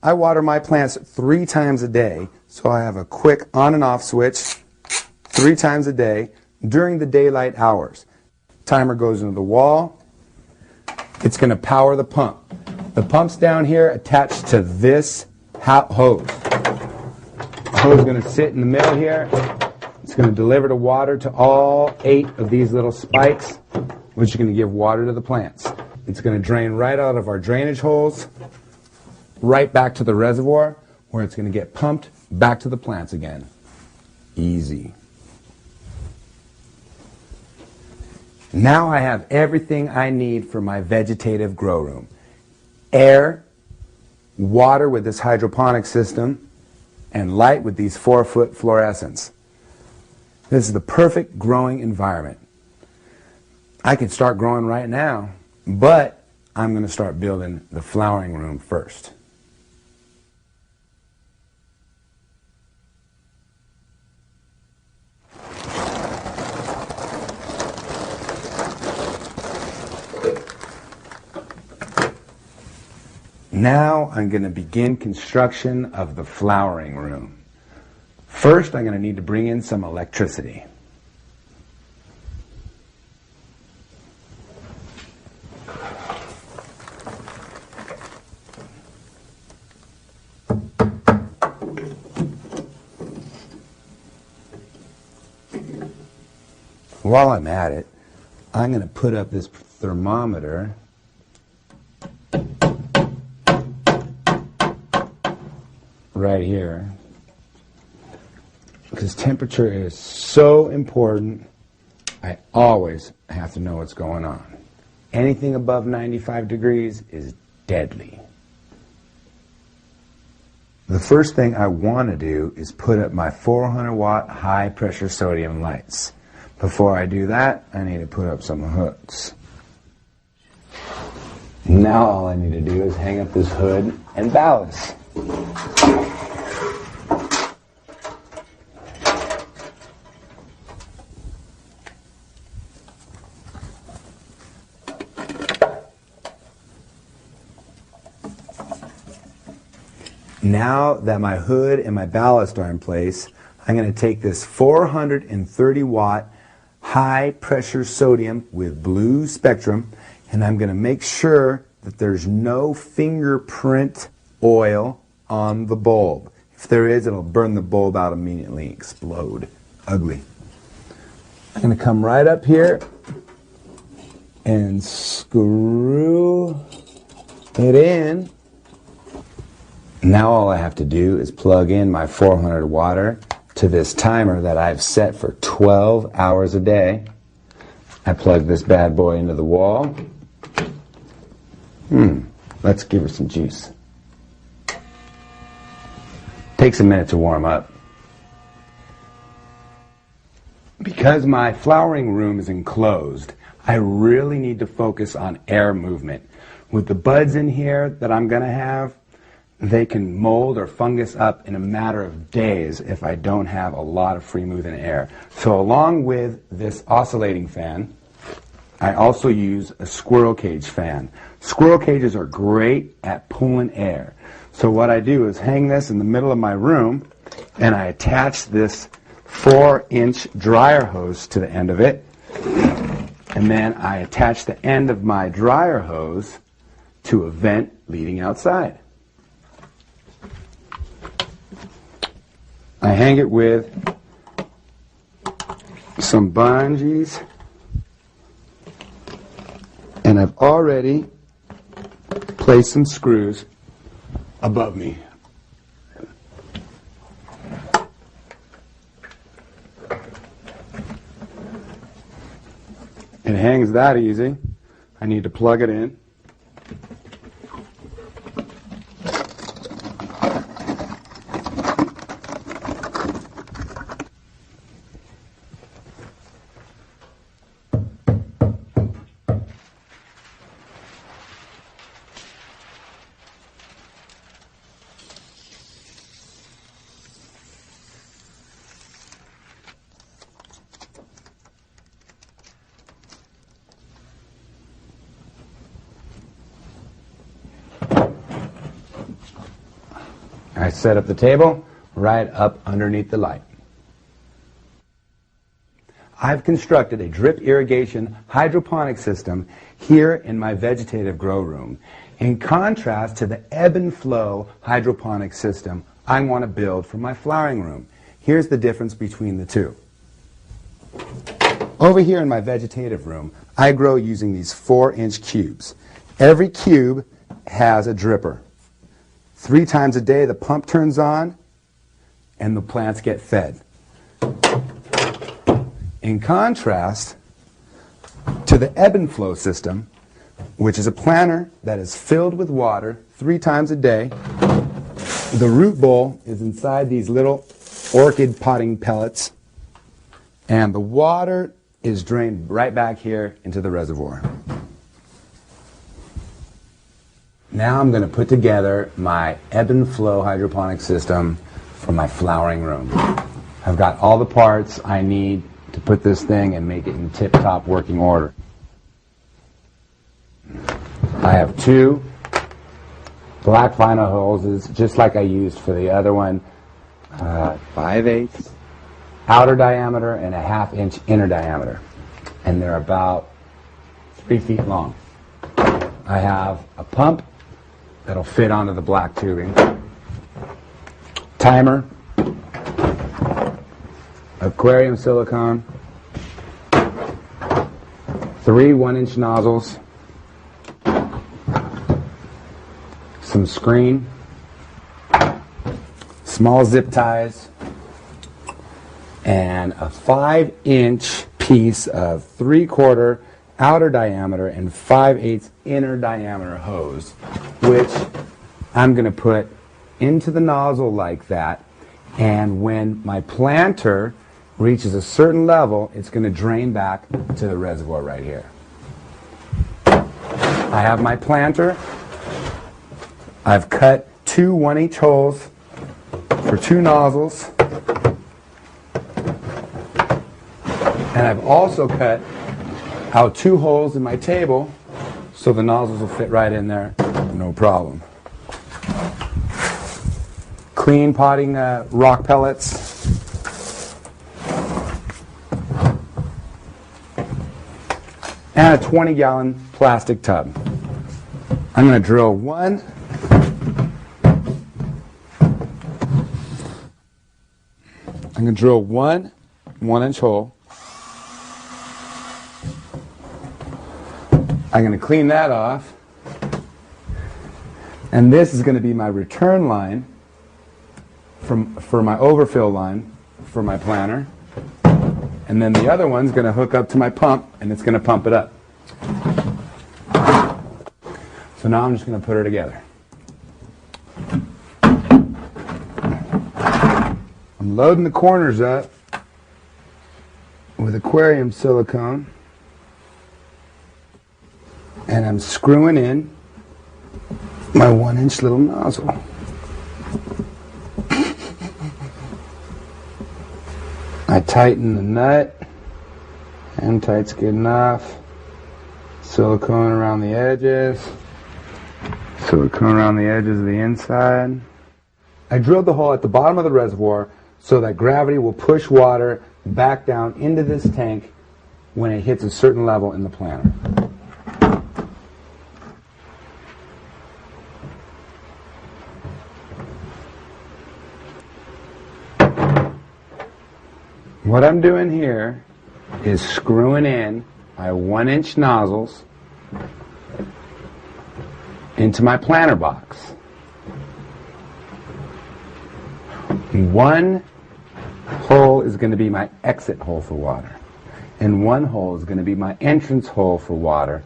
I water my plants 3 times a day, so I have a quick on and off switch 3 times a day during the daylight hours. Timer goes into the wall. It's going to power the pump. The pump's down here attached to this hose. The hose is going to sit in the middle here. It's going to deliver the water to all 8 of these little spikes, which are going to give water to the plants. It's going to drain right out of our drainage holes, right back to the reservoir, where it's going to get pumped back to the plants again. Easy. Now I have everything I need for my vegetative grow room. Air, water with this hydroponic system, and light with these 4-foot fluorescents. This is the perfect growing environment. I can start growing right now, but I'm going to start building the flowering room first. Now I'm going to begin construction of the flowering room. First, I'm going to need to bring in some electricity. While I'm at it, I'm going to put up this thermometer right here, because temperature is so important. I always have to know what's going on. Anything above 95 degrees is deadly. The first thing I want to do is put up my 400 watt high pressure sodium lights. Before I do that, I need to put up some hooks. Now all I need to do is hang up this hood and ballast. Now that my hood and my ballast are in place, I'm going to take this 430 watt high pressure sodium with blue spectrum, and I'm going to make sure that there's no fingerprint oil on the bulb. If there is, it'll burn the bulb out immediately, explode. Ugly. I'm going to come right up here and screw it in. Now all I have to do is plug in my 400 watt to this timer that I've set for 12 hours a day. I plug this bad boy into the wall. Let's give her some juice. Takes a minute to warm up. Because my flowering room is enclosed, I really need to focus on air movement. With the buds in here that I'm going to have, they can mold or fungus up in a matter of days if I don't have a lot of free moving air. So along with this oscillating fan, I also use a squirrel cage fan. Squirrel cages are great at pulling air. So what I do is hang this in the middle of my room, and I attach this 4-inch dryer hose to the end of it, and then I attach the end of my dryer hose to a vent leading outside. I hang it with some bungees, and I've already placed some screws above me. It hangs that easy. I need to plug it in. I set up the table right up underneath the light. I've constructed a drip irrigation hydroponic system here in my vegetative grow room. In contrast to the ebb and flow hydroponic system I want to build for my flowering room. Here's the difference between the two. Over here in my vegetative room, I grow using these 4-inch cubes. Every cube has a dripper. 3 times a day the pump turns on and the plants get fed. In contrast to the ebb and flow system, which is a planter that is filled with water 3 times a day, the root bowl is inside these little orchid potting pellets, and the water is drained right back here into the reservoir. Now I'm going to put together my ebb and flow hydroponic system for my flowering room. I've got all the parts I need to put this thing and make it in tip-top working order. I have 2 black vinyl hoses, just like I used for the other one, 5/8 outer diameter and a 1/2 inch inner diameter, and they're about 3 feet long. I have a pump that'll fit onto the black tubing, timer, aquarium silicone, 3 1-inch nozzles, some screen, small zip ties, and a 5-inch piece of 3/4 outer diameter and 5/8 inner diameter hose, which I'm going to put into the nozzle like that, and when my planter reaches a certain level, it's going to drain back to the reservoir right here. I have my planter. I've cut 2 1-inch holes for 2 nozzles, and I've also cut out 2 holes in my table so the nozzles will fit right in there, no problem. Clean potting rock pellets. And a 20-gallon plastic tub. I'm going to drill one 1-inch hole. I'm going to clean that off. And this is going to be my return line for my overfill line for my planter. And then the other one's going to hook up to my pump, and it's going to pump it up. So now I'm just going to put her together. I'm loading the corners up with aquarium silicone, and I'm screwing in my 1-inch little nozzle. I tighten the nut, and tight's good enough. Silicone around the edges. Silicone around the edges of the inside. I drilled the hole at the bottom of the reservoir so that gravity will push water back down into this tank when it hits a certain level in the planter. What I'm doing here is screwing in my 1-inch nozzles into my planter box. One hole is going to be my exit hole for water, and one hole is going to be my entrance hole for water